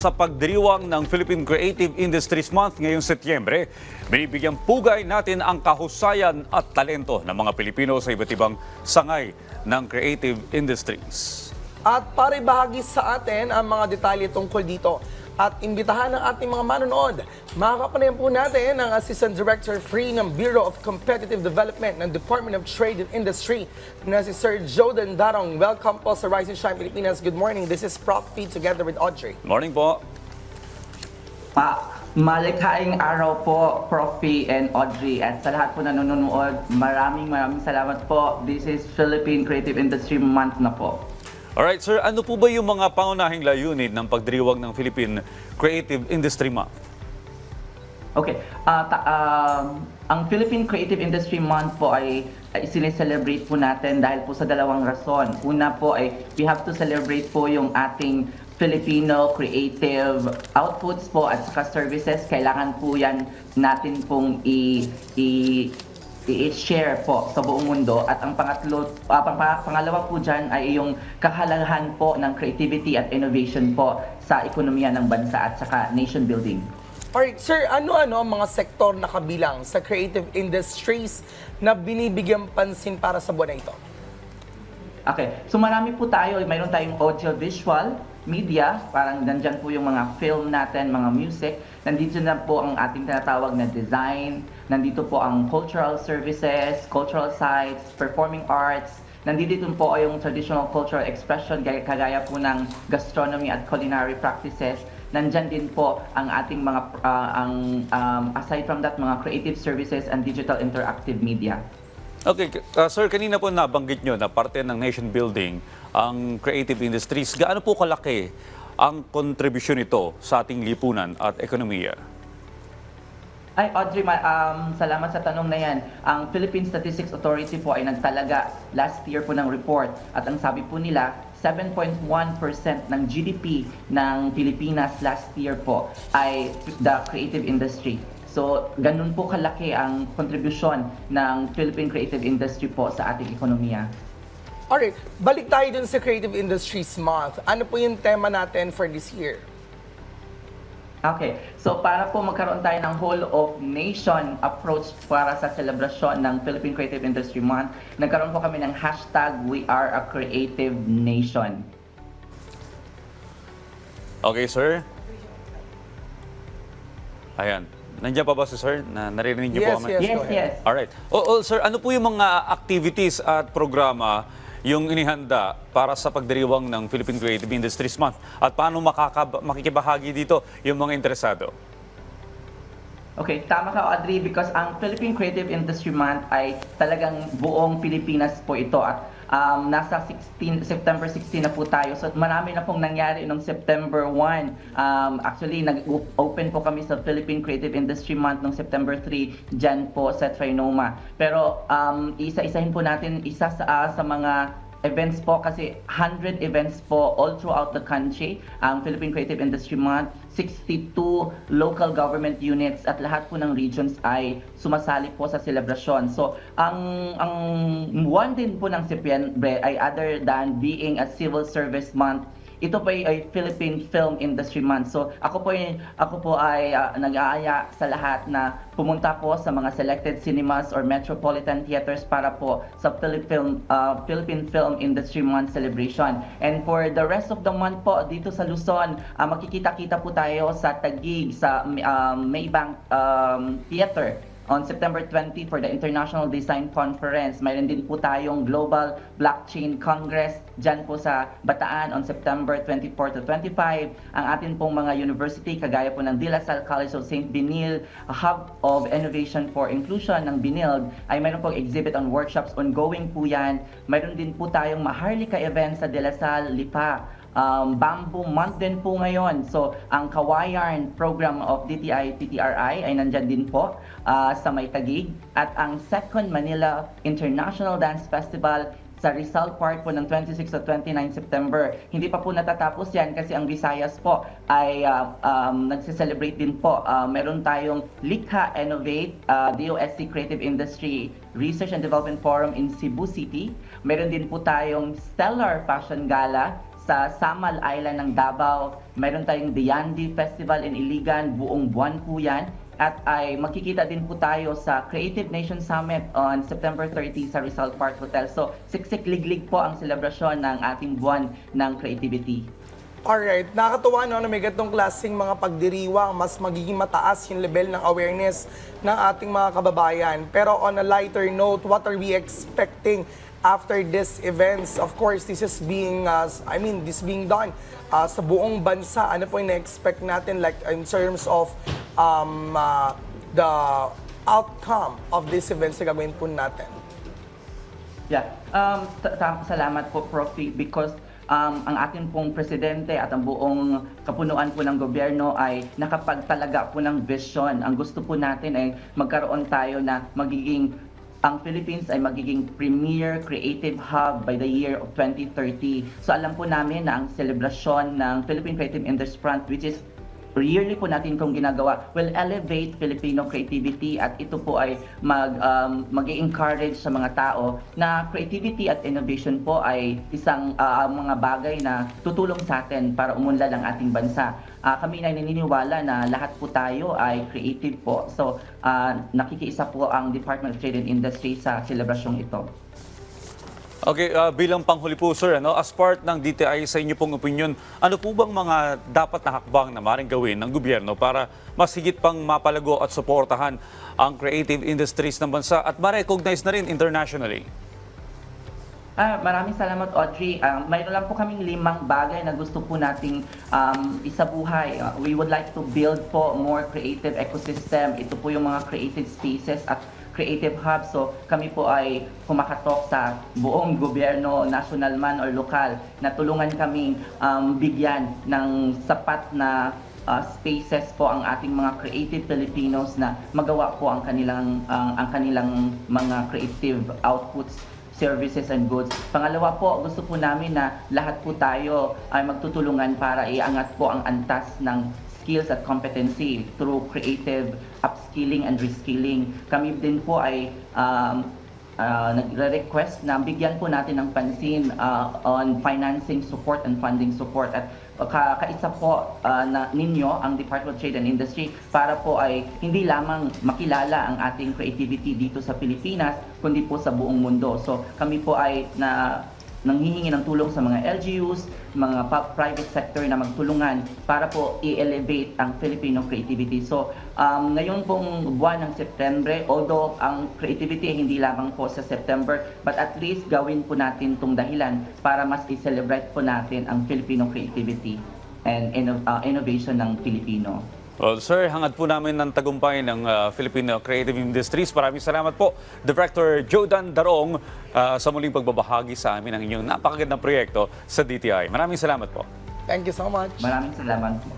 sa pagdiriwang ng Philippine Creative Industries Month ngayong Setyembre, binibigyang pugay natin ang kahusayan at talento ng mga Pilipino sa iba't ibang sangay ng creative industries. At para ibahagi sa atin ang mga detalye tungkol dito at imbitahan ng ating mga manonood, makakapanayan po natin ang Assistant Director Free ng Bureau of Competitive Development ng Department of Trade and Industry na si Sir Jodan Darong. Welcome po sa Rise and Shine Pilipinas. Good morning. This is Prof. P together with Audrey. Morning po. Malikhaing araw po, Prof. P and Audrey. At sa lahat po na nanonood, maraming salamat po. This is Philippine Creative Industry Month na po. Alright sir, ano po ba yung mga pangunahing layunin ng pagdiriwang ng Philippine Creative Industry Month? Okay, ang Philippine Creative Industry Month po ay sineselebrate po natin dahil po sa dalawang rason. Una po ay we have to celebrate po yung ating Filipino creative outputs po at saka services. Kailangan po yan natin pong i-share po sa buong mundo. At ang pangalawa po dyan ay yung kahalagahan po ng creativity at innovation po sa ekonomiya ng bansa at saka nation building. Alright, sir, ano-ano ang mga sektor na kabilang sa creative industries na binibigyang pansin para sa buwan na ito? Okay, so marami po tayo. Mayroon tayong audiovisual media, parang nandyan po yung mga film natin, mga music. Nandito na po ang ating tinatawag na design. Nandito po ang cultural services, cultural sites, performing arts. Nandito po yung traditional cultural expression, kagaya po ng gastronomy at culinary practices. Nandyan din po ang ating mga, aside from that, mga creative services and digital interactive media. Okay, sir, kanina po nabanggit nyo na parte ng nation building ang creative industries. Gaano po kalaki ang kontribusyon nito sa ating lipunan at ekonomiya? Ay, Audrey, salamat sa tanong na yan. Ang Philippine Statistics Authority po ay nagtalaga last year po ng report at ang sabi po nila, 7.1% ng GDP ng Pilipinas last year po ay the creative industry. So, ganun po kalaki ang kontribusyon ng Philippine Creative Industry po sa ating ekonomiya. Alright, balik tayo dun sa Creative Industries Month. Ano po yung tema natin for this year? Okay, so para po magkaroon tayo ng whole of nation approach para sa selebrasyon ng Philippine Creative Industry Month, nagkaroon po kami ng hashtag We Are a Creative Nation. Okay, sir. Ayan. Nandiyan pa ba si sir? Naririnig niyo po kami? Yes. Alright. Sir, ano po yung mga activities at programa yung inihanda para sa pagdiriwang ng Philippine Creative Industries Month? At paano makikibahagi dito yung mga interesado? Okay, tama ka Audrey because ang Philippine Creative Industry Month ay talagang buong Pilipinas po ito at nasa September 16 na po tayo. So marami na pong nangyari noong September 1. Actually, nag-open po kami sa Philippine Creative Industry Month noong September 3 dyan po sa Trinoma. Pero isa-isahin po natin sa mga events po kasi 100 events po all throughout the country. Ang Philippine Creative Industry Month, 62 local government units at lahat po ng regions ay sumasali po sa selebrasyon. So, ang one din po ng September ay other than being a civil service month, ito po ay Philippine Film Industry Month. So ako po ay nag-aaya sa lahat na pumunta po sa mga selected cinemas or metropolitan theaters para po sa Philippine Film Industry Month celebration. And for the rest of the month po dito sa Luzon, makikita-kita po tayo sa Taguig sa Maybank Theater on September 20 for the International Design Conference. Mayroon din po tayong Global Blockchain Congress dyan po sa Bataan on September 24 to 25. Ang atin pong mga university, kagaya po ng De La Salle College of St. Benil, a hub of innovation for inclusion ng Benilde, ay mayroon pong exhibit on workshops ongoing po yan. Mayroon din po tayong Maharlika event sa De La Salle, Lipa. Bamboo Month din po ngayon. So, ang Kawayan program of DTI-PTRI ay nandyan din po sa May Taguig. At ang Second Manila International Dance Festival sa Rizal Park po ng 26 to 29 September. Hindi pa po natatapos yan kasi ang Visayas po ay nagse-celebrate din po. Meron tayong Likha Innovate, DOSC Creative Industry Research and Development Forum in Cebu City. Meron din po tayong Stellar Fashion Gala sa Samal Island ng Davao. Mayroon tayong The Yandi Festival in Iligan, buong buwan po yan. At ay magkikita din po tayo sa Creative Nation Summit on September 30 sa Rizal Park Hotel. So, siksik liglig po ang selebrasyon ng ating buwan ng creativity. Alright, nakakatuwa no, na may ganitong klaseng mga pagdiriwang, mas magiging mataas yung level ng awareness ng ating mga kababayan. Pero on a lighter note, what are we expecting after this events? Of course, this is being, this being done sa buong bansa. Ano po yung na-expect natin like in terms of the outcome of these events na gagawin po natin? Yeah, salamat po, Profi, because ang ating pong presidente at ang buong kapunuan po ng gobyerno ay nakapagtalaga po ng vision. Ang gusto po natin ay magkaroon tayo na ang Philippines ay magiging premier creative hub by the year of 2030. So alam po namin na ang selebrasyon ng Philippine Creative Industry Month, which is yearly po natin kung ginagawa, will elevate Filipino creativity at ito po ay mag-encourage sa mga tao na creativity at innovation po ay isang mga bagay na tutulong sa atin para umunlad ang ating bansa. Kami ay naniniwala na lahat po tayo ay creative po. So, nakikiisa po ang Department of Trade and Industry sa selebrasyong ito. Okay, bilang panghuli po sir, as part ng DTI sa inyo pong opinion, ano po bang mga dapat na hakbang na maaaring gawin ng gobyerno para mas higit pang mapalago at suportahan ang creative industries ng bansa at ma-recognize na rin internationally? Maraming salamat, Audrey. Mayroon lang po kaming 5 bagay na gusto po nating isabuhay. We would like to build po more creative ecosystem. Ito po yung mga creative spaces at creative hub. So kami po ay kumakatok sa buong gobyerno, national man or lokal, na tulungan kaming bigyan ng sapat na spaces po ang ating mga creative Filipinos na magawa po ang kanilang mga creative outputs, services and goods. Pangalawa po, gusto po namin na lahat po tayo ay magtutulungan para iangat po ang antas ng skills at competency through creative upskilling and reskilling. Kami din po ay nagre-request na bigyan po natin ng pansin on financing support and funding support. At kaisa po na ninyo ang Department of Trade and Industry para po ay hindi lamang makilala ang ating creativity dito sa Pilipinas, kundi po sa buong mundo. So kami po ay nanghihingi ng tulong sa mga LGUs, mga private sector na magtulungan para po i-elevate ang Filipino creativity. So, ngayon pong buwan ng September, although ang creativity ay hindi lamang po sa September, but at least gawin po natin itong dahilan para mas i-celebrate po natin ang Filipino creativity and innovation ng Filipino. Well, sir, hangad po namin ng tagumpay ng Filipino Creative Industries. Maraming salamat po, Director Jodan Darong, sa muling pagbabahagi sa amin ng inyong napakagandang proyekto sa DTI. Maraming salamat po. Thank you so much. Maraming salamat po.